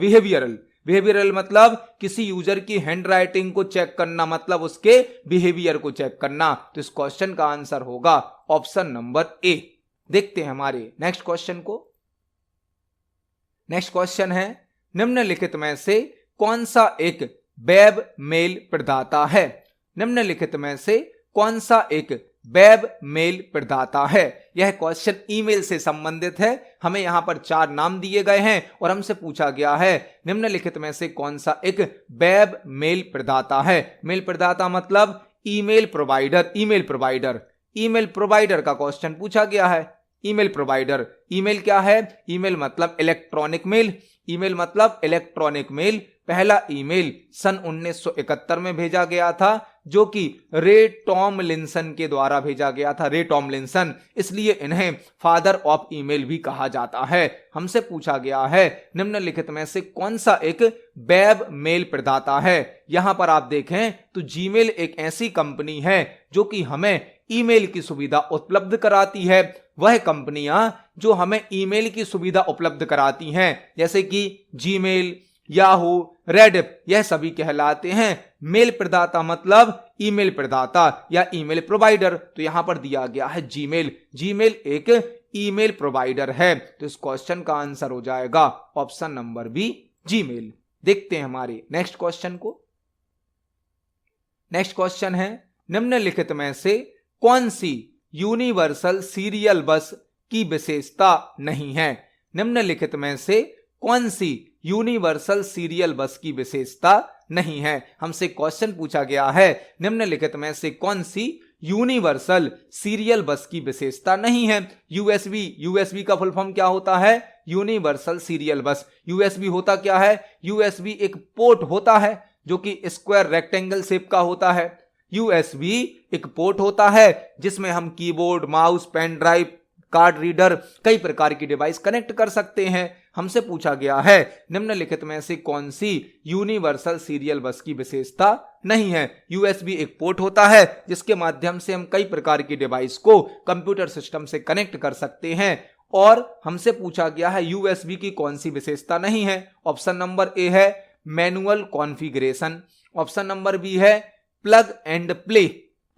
[SPEAKER 1] बिहेवियरल मतलब किसी यूजर की हैंड राइटिंग को चेक करना, मतलब उसके बिहेवियर को चेक करना। तो इस क्वेश्चन का आंसर होगा ऑप्शन नंबर ए। देखते हैं हमारे नेक्स्ट क्वेश्चन को। नेक्स्ट क्वेश्चन है निम्नलिखित में से कौन सा एक वेब मेल प्रदाता है? निम्नलिखित में से कौन सा एक वेब मेल प्रदाता है? यह क्वेश्चन ईमेल से संबंधित है। हमें यहां पर 4 नाम दिए गए हैं और हमसे पूछा गया है निम्नलिखित में से कौन सा एक वेब मेल प्रदाता है। मेल प्रदाता मतलब ईमेल प्रोवाइडर। ईमेल प्रोवाइडर का क्वेश्चन पूछा गया है। ईमेल प्रोवाइडर, ईमेल क्या है? ईमेल मतलब इलेक्ट्रॉनिक मेल। ईमेल मतलब इलेक्ट्रॉनिक मेल। पहला ईमेल सन 1971 में भेजा गया था, जो कि रे टॉमलिंसन के द्वारा भेजा गया था। रे टॉमलिंसन, इसलिए इन्हें फादर ऑफ ईमेल भी कहा जाता है। हमसे पूछा गया है निम्नलिखित में से कौन सा एक वेब मेल प्रदाता है। यहां पर आप देखें तो जीमेल एक ऐसी कंपनी है जो कि हमें ईमेल की सुविधा उपलब्ध कराती है। वह कंपनियां जो हमें ईमेल की सुविधा उपलब्ध कराती हैं, जैसे कि जीमेल, याहू, रेडिफ, यह सभी कहलाते हैं मेल प्रदाता, मतलब ईमेल प्रदाता या ईमेल प्रोवाइडर। तो यहां पर दिया गया है जीमेल। जीमेल एक ईमेल प्रोवाइडर है। तो इस क्वेश्चन का आंसर हो जाएगा ऑप्शन नंबर बी, जीमेल। देखते हैं हमारे नेक्स्ट क्वेश्चन को। नेक्स्ट क्वेश्चन है निम्नलिखित में से कौन सी यूनिवर्सल सीरियल बस की विशेषता नहीं है? निम्नलिखित में से कौन सी यूनिवर्सल सीरियल बस की विशेषता नहीं है? हमसे क्वेश्चन पूछा गया है निम्नलिखित में से कौन सी यूनिवर्सल सीरियल बस की विशेषता नहीं है। यूएसबी का फुल फॉर्म क्या होता है? यूनिवर्सल सीरियल बस। यूएसबी होता क्या है? यूएसबी एक पोर्ट होता है जो कि स्क्वायर रेक्टेंगल शेप का होता है। यूएसबी एक पोर्ट होता है जिसमें हम keyboard, mouse, pen drive, card reader, कई प्रकार की डिवाइस कनेक्ट कर सकते हैं। हमसे पूछा गया है निम्नलिखित में से कौन सी यूनिवर्सल सीरियल बस की विशेषता नहीं है। यूएसबी एक पोर्ट होता है जिसके माध्यम से हम कई प्रकार की डिवाइस को कंप्यूटर सिस्टम से कनेक्ट कर सकते हैं और हमसे पूछा गया है यूएसबी की कौन सी विशेषता नहीं है। ऑप्शन नंबर ए है manual configuration, option number B है plug and play.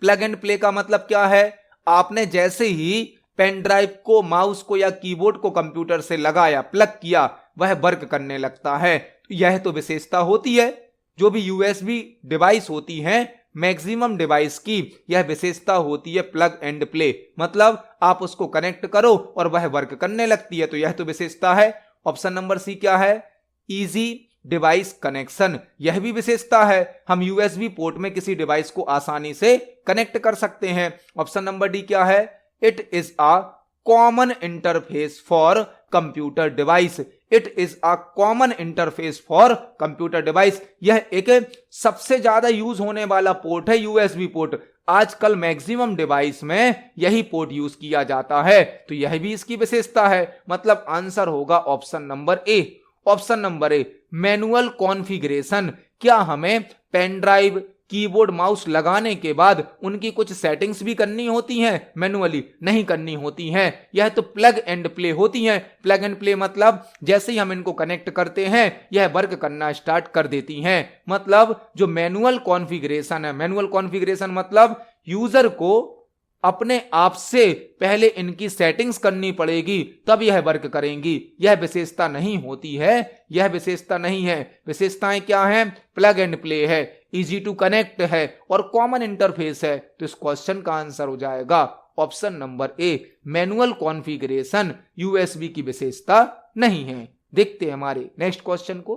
[SPEAKER 1] Plug and play का मतलब क्या है, आपने जैसे ही पेन ड्राइव को, माउस को या कीबोर्ड को कंप्यूटर से लगाया, प्लग किया, वह वर्क करने लगता है। तो यह तो विशेषता होती है। जो भी यूएसबी डिवाइस होती हैं, मैक्सिमम डिवाइस की यह विशेषता होती है प्लग एंड प्ले, मतलब आप उसको कनेक्ट करो और वह वर्क करने लगती है, तो यह तो विशेषता है। ऑप्शन नंबर सी क्या है, इजी डिवाइस कनेक्शन, यह भी विशेषता है। हम यूएसबी पोर्ट में किसी डिवाइस को आसानी से कनेक्ट कर सकते हैं। ऑप्शन नंबर डी क्या है, it is a common interface for computer device. It is a common interface for computer device, यह एक सबसे ज्यादा यूज होने वाला पोर्ट है यूएसबी पोर्ट। आजकल मैक्सिमम डिवाइस में यही पोर्ट यूज किया जाता है, तो यह भी इसकी विशेषता है। मतलब आंसर होगा ऑप्शन नंबर ए। ऑप्शन नंबर ए मैनुअल कॉन्फ़िगरेशन, क्या हमें पेन ड्राइव, कीबोर्ड, माउस लगाने के बाद उनकी कुछ सेटिंग्स भी करनी होती हैं? मैनुअली नहीं करनी होती हैं, यह तो प्लग एंड प्ले होती हैं। प्लग एंड प्ले मतलब जैसे ही हम इनको कनेक्ट करते हैं यह वर्क करना स्टार्ट कर देती हैं। मतलब जो मैनुअल कॉन्फ़िगरेशन है, मैनुअल कॉन्फ़िगरेशन मतलब यूजर को अपने आप से पहले इनकी सेटिंग्स करनी पड़ेगी, तब यह वर्क करेंगी। यह विशेषता नहीं होती है, यह विशेषता नहीं है। विशेषताएं क्या हैं, प्लग एंड प्ले है, इजी टू कनेक्ट है और कॉमन इंटरफेस है। तो इस क्वेश्चन का आंसर हो जाएगा ऑप्शन नंबर ए, मैनुअल कॉन्फ़िगरेशन यूएसबी की विशेषता नहीं है। देखते हैं हमारे नेक्स्ट क्वेश्चन को।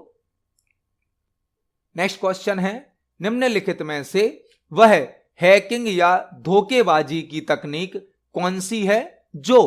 [SPEAKER 1] नेक्स्ट क्वेश्चन है, निम्नलिखित में से वह हैकिंग या धोखेबाजी की तकनीक कौन सी है जो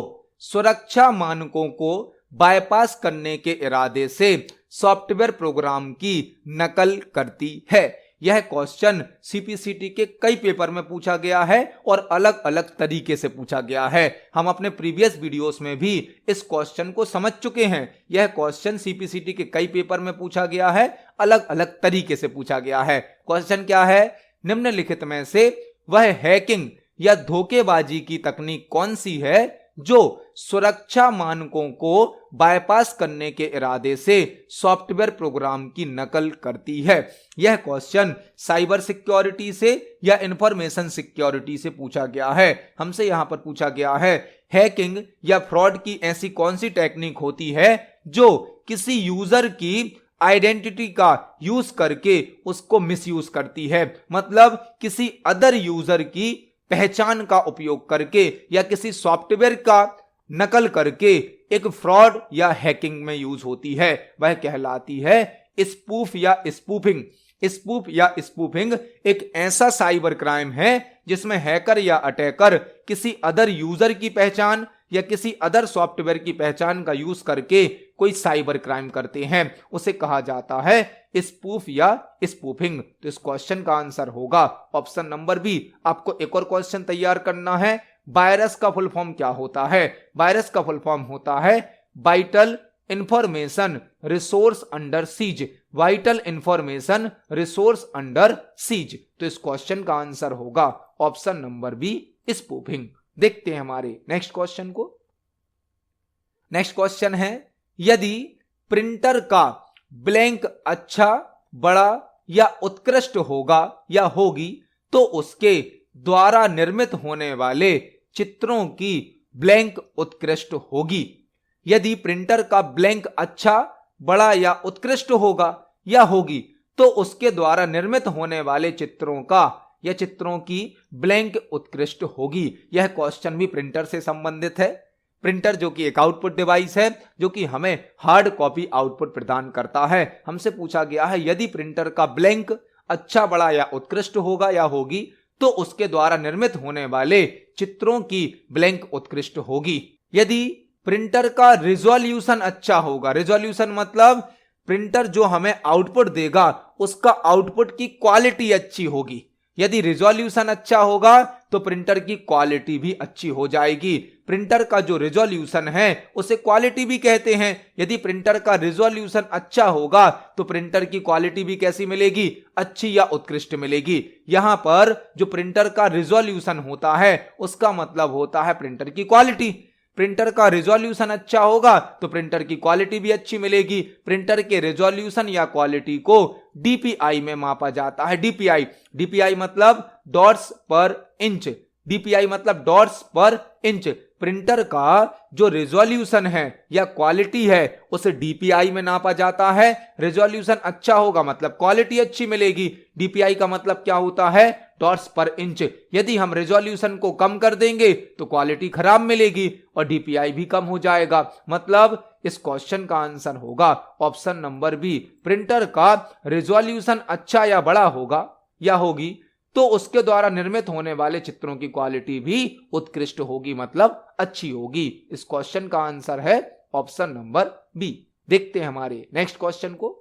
[SPEAKER 1] सुरक्षा मानकों को बाईपास करने के इरादे से सॉफ्टवेयर प्रोग्राम की नकल करती है? यह क्वेश्चन सीपीसीटी के कई पेपर में पूछा गया है और अलग अलग तरीके से पूछा गया है। हम अपने प्रीवियस वीडियोस में भी इस क्वेश्चन को समझ चुके हैं। यह क्वेश्चन सीपीसीटी के कई पेपर में पूछा गया है, अलग अलग तरीके से पूछा गया है। क्वेश्चन क्या है, निम्नलिखित में से वह हैकिंग या धोखेबाजी की तकनीक कौन सी है जो सुरक्षा मानकों को बाईपास करने के इरादे से सॉफ्टवेयर प्रोग्राम की नकल करती है? यह क्वेश्चन साइबर सिक्योरिटी से या इंफॉर्मेशन सिक्योरिटी से पूछा गया है। हमसे यहां पर पूछा गया है हैकिंग या फ्रॉड की ऐसी कौन सी टेक्निक होती है जो किसी यूजर की आइडेंटिटी का यूज करके उसको मिसयूज करती है। मतलब किसी अदर यूजर की पहचान का उपयोग करके या किसी सॉफ्टवेयर का नकल करके एक फ्रॉड या हैकिंग में यूज होती है, वह कहलाती है स्पूफ या स्पूफिंग। स्पूफ या स्पूफिंग एक ऐसा साइबर क्राइम है जिसमें हैकर या अटैकर किसी अदर यूजर की पहचान या किसी अदर सॉफ्टवेयर की पहचान का यूज करके कोई साइबर क्राइम करते हैं, उसे कहा जाता है स्पूफ या स्पूफिंग। तो इस क्वेश्चन का आंसर होगा ऑप्शन नंबर बी। आपको एक और क्वेश्चन तैयार करना है, वायरस का फुल फॉर्म क्या होता है? वायरस का फुल फॉर्म होता है vital information resource under seize. Vital information resource under seize. तो इस क्वेश्चन का आंसर होगा ऑप्शन नंबर बी, स्पूफिंग। देखते हैं हमारे नेक्स्ट क्वेश्चन को। नेक्स्ट क्वेश्चन है, यदि प्रिंटर का ब्लैंक अच्छा, बड़ा या उत्कृष्ट होगा या होगी तो उसके द्वारा निर्मित होने वाले चित्रों की ब्लैंक उत्कृष्ट होगी। यदि प्रिंटर का ब्लैंक अच्छा, बड़ा या उत्कृष्ट होगा या होगी तो उसके द्वारा निर्मित होने वाले चित्रों का या चित्रों की ब्लैंक उत्कृष्ट होगी। यह क्वेश्चन भी प्रिंटर से संबंधित है। प्रिंटर जो कि एक आउटपुट डिवाइस है जो कि हमें हार्ड कॉपी आउटपुट प्रदान करता है। हमसे पूछा गया है यदि प्रिंटर का ब्लैंक अच्छा, बड़ा या उत्कृष्ट होगा या होगी तो उसके द्वारा निर्मित होने वाले चित्रों की ब्लैंक उत्कृष्ट होगी। यदि प्रिंटर का रिजोल्यूशन अच्छा होगा, रिजोल्यूशन मतलब प्रिंटर जो हमें आउटपुट देगा उसका आउटपुट की क्वालिटी अच्छी होगी। यदि रिजोल्यूशन अच्छा होगा तो प्रिंटर की क्वालिटी भी अच्छी हो जाएगी। प्रिंटर का जो रिजोल्यूशन है उसे क्वालिटी भी कहते हैं। यदि प्रिंटर का रिजोल्यूशन अच्छा होगा तो प्रिंटर की क्वालिटी भी कैसी मिलेगी? अच्छी या उत्कृष्ट मिलेगी। यहां पर जो प्रिंटर का रिजोल्यूशन होता है उसका मतलब होता है प्रिंटर की क्वालिटी। प्रिंटर का रेजोल्यूशन अच्छा होगा तो प्रिंटर की क्वालिटी भी अच्छी मिलेगी। प्रिंटर के रेजोल्यूशन या क्वालिटी को डीपीआई में मापा जाता है। डीपीआई मतलब डॉट्स पर इंच। डीपीआई मतलब डॉट्स पर इंच। प्रिंटर का जो रेजोल्यूशन है या क्वालिटी है उसे डीपीआई में नापा जाता है। रेजोल्यूशन अच्छा होगा मतलब क्वालिटी अच्छी मिलेगी। डीपीआई का मतलब क्या होता है? डॉट्स पर इंच। यदि हम रेजोल्यूशन को कम कर देंगे तो क्वालिटी खराब मिलेगी और डीपीआई भी कम हो जाएगा। मतलब इस क्वेश्चन का आंसर होगा ऑप्शन नंबर बी। प्रिंटर का रेजोल्यूशन अच्छा या बड़ा होगा या होगी तो उसके द्वारा निर्मित होने वाले चित्रों की क्वालिटी भी उत्कृष्ट होगी, मतलब अच्छी होगी। इस क्वेश्चन का आंसर है ऑप्शन नंबर बी। देखते हैं हमारे नेक्स्ट क्वेश्चन को।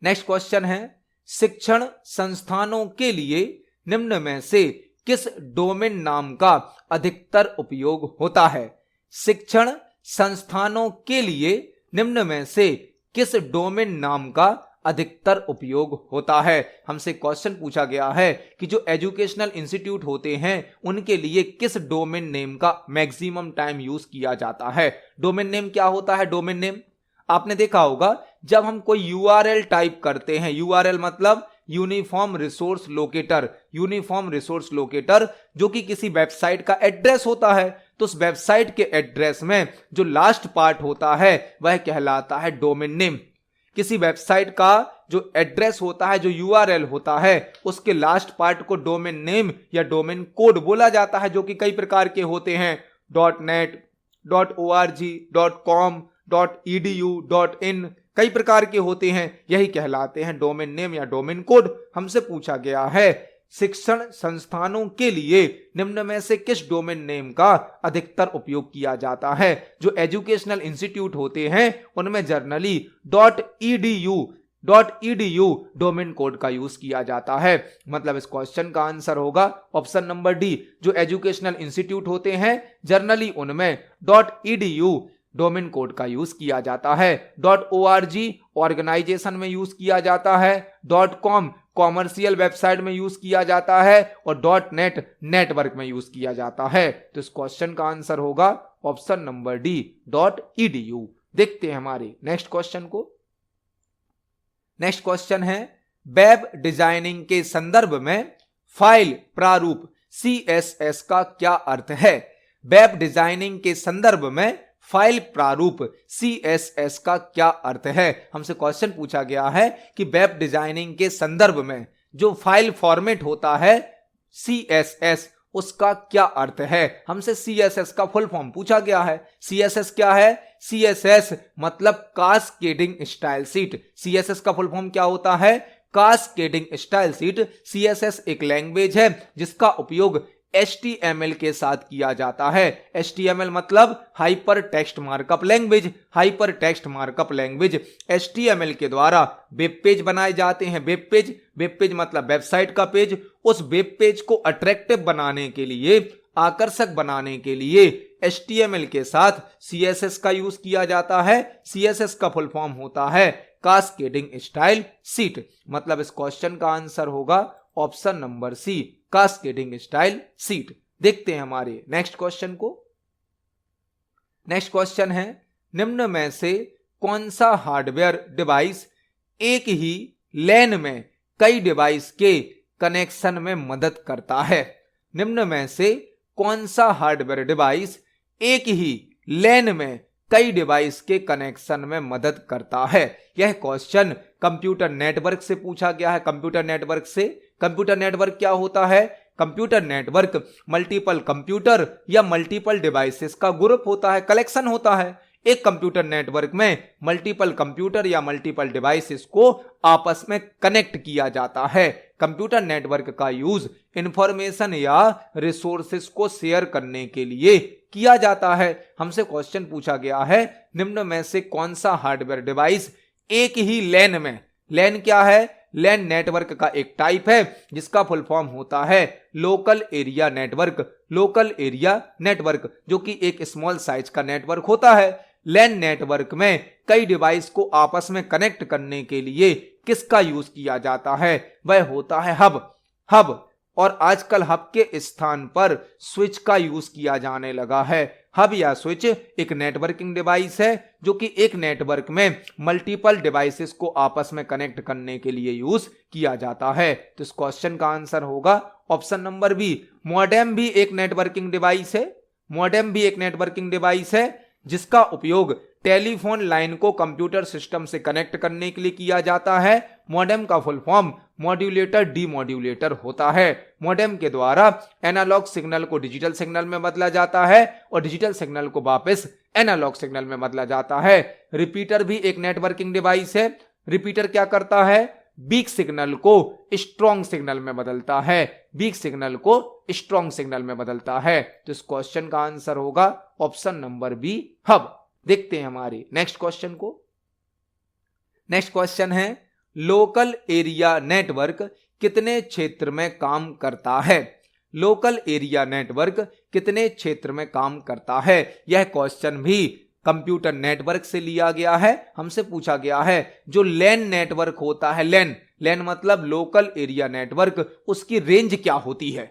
[SPEAKER 1] नेक्स्ट क्वेश्चन है, शिक्षण संस्थानों के लिए निम्न में से किस डोमेन नाम का अधिकतर उपयोग होता है? शिक्षण संस्थानों के लिए निम्न में से किस डोमेन नाम का अधिकतर उपयोग होता है? हमसे क्वेश्चन पूछा गया है कि जो एजुकेशनल इंस्टीट्यूट होते हैं उनके लिए किस डोमेन नेम का मैक्सिमम टाइम यूज किया जाता है। डोमेन नेम क्या होता है? डोमेन नेम आपने देखा होगा जब हम कोई यूआरएल टाइप करते हैं, यूआरएल मतलब uniform resource locator. Uniform resource locator जो कि किसी वेबसाइट का एड्रेस होता है, तो उस वेबसाइट के एड्रेस में जो लास्ट पार्ट होता है वह कहलाता है डोमेन नेम। किसी वेबसाइट का जो एड्रेस होता है, जो यूआरएल होता है, उसके लास्ट पार्ट को डोमेन नेम या डोमेन कोड बोला जाता है, जो कि कई प्रकार के होते हैं। .net, .org, .com, .edu, .in कई प्रकार के होते हैं, यही कहलाते हैं डोमेन नेम या डोमेन कोड। हमसे पूछा गया है शिक्षण संस्थानों के लिए निम्न में से किस डोमेन नेम का अधिकतर उपयोग किया जाता है? जो एजुकेशनल इंस्टीट्यूट होते हैं उनमें जर्नली .edu डोमेन कोड का यूज किया जाता है। मतलब इस क्वेश्चन का आंसर होगा ऑप्शन नंबर डी। जो एजुकेशनल इंस्टीट्यूट होते हैं जर्नली उनमें .edu डोमेन कोड का यूज किया जाता है। .org ऑर्गेनाइजेशन में यूज किया जाता है। .com कॉमर्शियल वेबसाइट में यूज किया जाता है और .net नेटवर्क में यूज किया जाता है। तो इस क्वेश्चन का आंसर होगा ऑप्शन नंबर डी .edu। देखते हैं हमारे नेक्स्ट क्वेश्चन को। नेक्स्ट क्वेश्चन है, वेब डिजाइनिंग के संदर्भ में फाइल प्रारूप CSS का क्या अर्थ है? वेब डिजाइनिंग के संदर्भ में फाइल प्रारूप CSS का क्या अर्थ है? हमसे क्वेश्चन पूछा गया है कि वेब डिजाइनिंग के संदर्भ में जो फाइल फॉर्मेट होता है CSS उसका क्या अर्थ है? हमसे CSS का फुल फॉर्म पूछा गया है। CSS क्या है? CSS मतलब कास्केडिंग स्टाइल शीट। CSS का फुल फॉर्म क्या होता है? Cascading style sheet. CSS एक लैंग्वेज है जिसका उपयोग HTML के साथ किया जाता है। HTML मतलब hyper text markup language. Hyper text markup language HTML के द्वारा वेब पेज बनाए जाते हैं। वेब पेज मतलब वेबसाइट का पेज। उस वेब पेज को अट्रैक्टिव बनाने के लिए, आकर्षक बनाने के लिए HTML के साथ CSS का यूज किया जाता है। CSS का फुल फॉर्म होता है कास्केडिंग स्टाइल शीट। मतलब इस क्वेश्चन का आंसर होगा option number C, cascading style sheet. देखते हैं हमारे नेक्स्ट क्वेश्चन को। नेक्स्ट क्वेश्चन है, निम्न में से कौन सा हार्डवेयर डिवाइस एक ही लैन में कई डिवाइस के कनेक्शन में मदद करता है? निम्न में से कौन सा हार्डवेयर डिवाइस एक ही लैन में कई डिवाइस के कनेक्शन में मदद करता है? यह क्वेश्चन कंप्यूटर नेटवर्क से पूछा गया है। कंप्यूटर नेटवर्क से। कंप्यूटर नेटवर्क क्या होता है? कंप्यूटर नेटवर्क मल्टीपल कंप्यूटर या मल्टीपल डिवाइसेस का ग्रुप होता है, कलेक्शन होता है। एक कंप्यूटर नेटवर्क में मल्टीपल कंप्यूटर या मल्टीपल डिवाइसेस को आपस में कनेक्ट किया जाता है। कंप्यूटर नेटवर्क का यूज इंफॉर्मेशन या रिसोर्सेस को शेयर करने के लिए किया जाता है। हमसे क्वेश्चन पूछा गया है, निम्न में से कौन सा हार्डवेयर डिवाइस एक ही लैन में, लैन क्या है? लैन नेटवर्क का एक टाइप है जिसका फुल फॉर्म होता है local area network. Local area network जो कि एक स्मॉल साइज का नेटवर्क होता है। लैन नेटवर्क में कई डिवाइस को आपस में कनेक्ट करने के लिए किसका यूज किया जाता है? वह होता है हब। और आजकल हब के स्थान पर स्विच का यूज किया जाने लगा है। हब या स्विच एक नेटवर्किंग डिवाइस है जो कि एक नेटवर्क में मल्टीपल डिवाइसेस को आपस में कनेक्ट करने के लिए यूज किया जाता है। तो इस क्वेश्चन का आंसर होगा ऑप्शन नंबर बी। मॉडेम भी एक नेटवर्किंग डिवाइस है। मॉडेम भी एक नेटवर्किंग डिवाइस है जिसका उपयोग टेलीफोन लाइन को कंप्यूटर सिस्टम से कनेक्ट करने के लिए किया जाता है। मॉडेम का फुल फॉर्म मॉड्यूलेटर डीमॉड्यूलेटर होता है। मॉडेम के द्वारा एनालॉग सिग्नल को डिजिटल सिग्नल में बदला जाता है और डिजिटल सिग्नल को वापस एनालॉग सिग्नल में बदला जाता है। रिपीटर भी एक नेटवर्किंग डिवाइस है। रिपीटर क्या करता है? वीक सिग्नल को स्ट्रॉन्ग सिग्नल में बदलता है। वीक सिग्नल को स्ट्रॉन्ग सिग्नल में बदलता है। तो इस क्वेश्चन का आंसर होगा ऑप्शन नंबर बी, हब। देखते हैं हमारे नेक्स्ट क्वेश्चन को। नेक्स्ट क्वेश्चन है, लोकल एरिया नेटवर्क कितने क्षेत्र में काम करता है? लोकल एरिया नेटवर्क कितने क्षेत्र में काम करता है? यह क्वेश्चन भी कंप्यूटर नेटवर्क से लिया गया है। हमसे पूछा गया है जो लैन नेटवर्क होता है, लैन मतलब लोकल एरिया नेटवर्क, उसकी रेंज क्या होती है?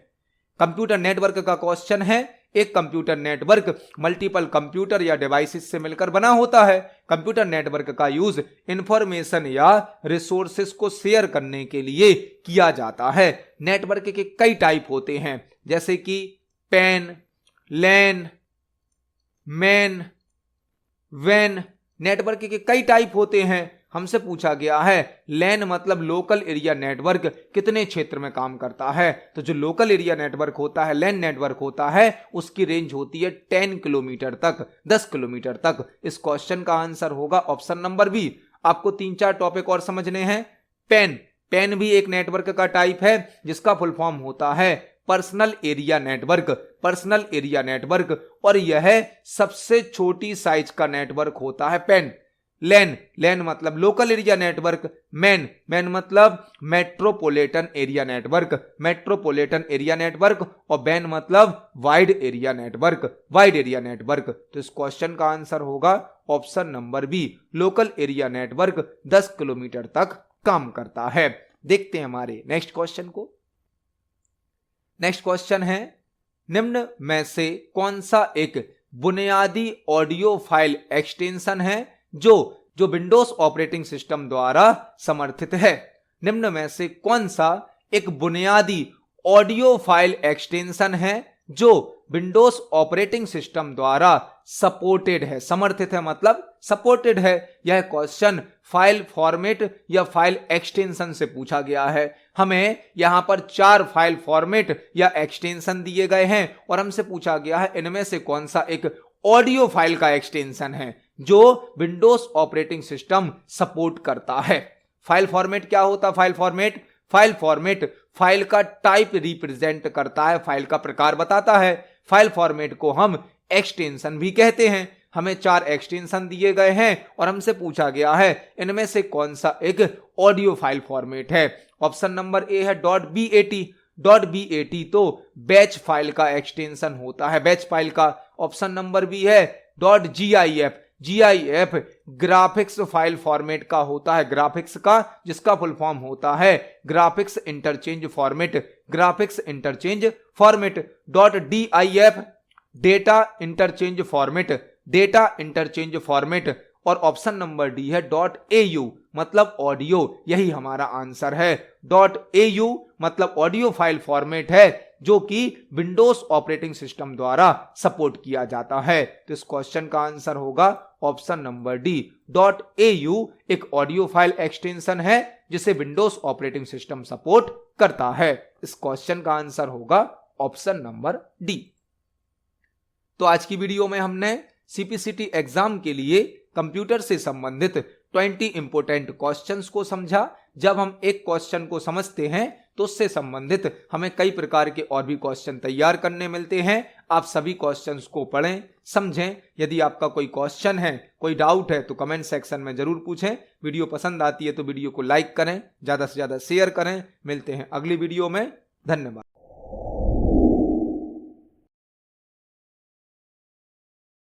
[SPEAKER 1] कंप्यूटर नेटवर्क का क्वेश्चन है। एक कंप्यूटर नेटवर्क मल्टीपल कंप्यूटर या डिवाइसेस से मिलकर बना होता है। कंप्यूटर नेटवर्क का यूज इंफॉर्मेशन या रिसोर्सेस को शेयर करने के लिए किया जाता है। नेटवर्क के कई टाइप होते हैं, जैसे कि पैन, लैन, मैन, वैन। नेटवर्क के कई टाइप होते हैं। हमसे पूछा गया है लैन मतलब लोकल एरिया नेटवर्क कितने क्षेत्र में काम करता है? तो जो लोकल एरिया नेटवर्क होता है, लैन नेटवर्क होता है, उसकी रेंज होती है 10 किलोमीटर तक, 10 किलोमीटर तक। इस क्वेश्चन का आंसर होगा ऑप्शन नंबर बी। आपको 3-4 टॉपिक और समझने हैं। पैन भी एक नेटवर्क का टाइप है जिसका फुल फॉर्म होता है personal area network. Personal area network, और यह सबसे छोटी साइज का नेटवर्क होता है पैन। लैन मतलब लोकल एरिया नेटवर्क। मैन मतलब metropolitan area network, metropolitan area network. और वैन मतलब wide area network, wide area network. तो इस क्वेश्चन का आंसर होगा option number B, local area network 10 kilometre तक काम करता है। देखते हैं हमारे नेक्स्ट क्वेश्चन को। नेक्स्ट क्वेश्चन है, निम्न में से कौन सा एक बुनियादी ऑडियो फाइल एक्सटेंशन है जो विंडोज ऑपरेटिंग सिस्टम द्वारा समर्थित है? निम्न में से कौन सा एक बुनियादी ऑडियो फाइल एक्सटेंशन है जो विंडोज ऑपरेटिंग सिस्टम द्वारा सपोर्टेड है? समर्थित है मतलब सपोर्टेड है। यह क्वेश्चन फाइल फॉर्मेट या फाइल एक्सटेंशन से पूछा गया है। हमें यहां पर 4 फाइल फॉर्मेट या एक्सटेंशन दिए गए हैं और हमसे पूछा गया है इनमें से कौन सा एक ऑडियो फाइल का एक्सटेंशन है जो विंडोज ऑपरेटिंग सिस्टम सपोर्ट करता है। फाइल फॉर्मेट क्या होता है? फाइल फॉर्मेट फाइल का टाइप रिप्रेजेंट करता है, फाइल का प्रकार बताता है। फाइल फॉर्मेट को हम एक्सटेंशन भी कहते हैं। हमें 4 एक्सटेंशन दिए गए हैं और हमसे पूछा गया है इनमें से कौन सा एक ऑडियो फाइल फॉर्मेट है। ऑप्शन नंबर ए है .bat तो बैच फाइल का एक्सटेंशन होता है, बैच फाइल का। ऑप्शन नंबर बी है .gif ग्राफिक्स फाइल फॉर्मेट का होता है, ग्राफिक्स का, जिसका फुल फॉर्म होता है graphics interchange format, graphics interchange format. .dif data interchange format, data interchange format. और ऑप्शन नंबर डी है .au मतलब ऑडियो, यही हमारा आंसर है। .au मतलब ऑडियो फाइल फॉर्मेट है जो कि विंडोज ऑपरेटिंग सिस्टम द्वारा सपोर्ट किया जाता है। तो इस क्वेश्चन का आंसर होगा ऑप्शन नंबर डी। .au एक ऑडियो फाइल एक्सटेंशन है जिसे विंडोज ऑपरेटिंग सिस्टम सपोर्ट करता है। इस क्वेश्चन का आंसर होगा ऑप्शन नंबर डी। तो आज की वीडियो में हमने CPCT एग्जाम के लिए कंप्यूटर से संबंधित 20 इंपोर्टेंट क्वेश्चंस को समझा। जब हम एक क्वेश्चन को समझते हैं तो उससे संबंधित हमें कई प्रकार के और भी क्वेश्चन तैयार करने मिलते हैं। आप सभी क्वेश्चंस को पढ़ें, समझें। यदि आपका कोई क्वेश्चन है, कोई डाउट है तो कमेंट सेक्शन में जरूर पूछें। वीडियो पसंद आती है तो वीडियो को लाइक करें, ज्यादा से ज्यादा शेयर करें। मिलते हैं अगली वीडियो में। धन्यवाद।